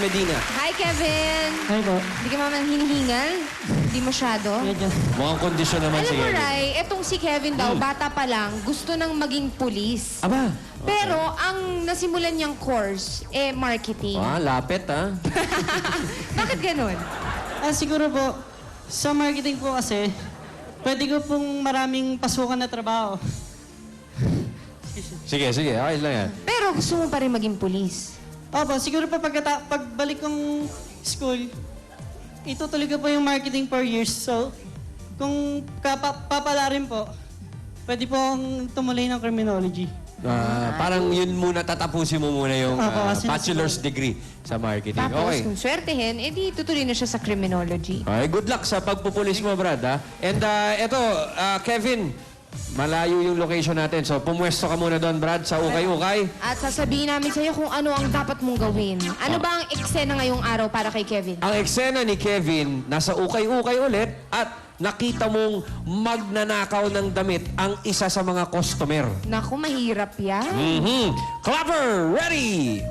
Medina. Hi, Kevin! Hi po. Hindi ka naman hinihingal? Hindi masyado? Medyo. Mukhang kondisyon naman Alam si mo, Kevin. Ray, etong si Kevin daw, bata pa lang, gusto nang maging pulis. Aba. Pero ang nasimulan niyang course, marketing. Lapit ha. Bakit ganun? Siguro po, sa marketing po kasi, pwede ko pong maraming pasukan na trabaho. Sige, ayos lang yan. Pero gusto mo pa rin maging pulis. Opo, siguro po pagbalik kong school, itutuloy ko po yung marketing for years. So, kung papalarin po, pwede pong tumuloy ng criminology. Parang yun muna, tatapusin mo muna yung bachelor's degree sa marketing. Tapos, Okay. kung swertehin, edi tutuloy na siya sa criminology. Okay, good luck sa pagpupulis mo, Brad, ha? And eto, Kevin, malayo yung location natin. So, pumwesto ka muna doon, Brad, sa Ukay-Ukay. At sasabihin namin sa'yo kung ano ang dapat mong gawin. Ano ba ang eksena ngayong araw para kay Kevin? Ang eksena ni Kevin, nasa Ukay-Ukay ulit at nakita mong magnanakaw ng damit ang isa sa mga customer. Naku, mahirap yan. Clapper, ready!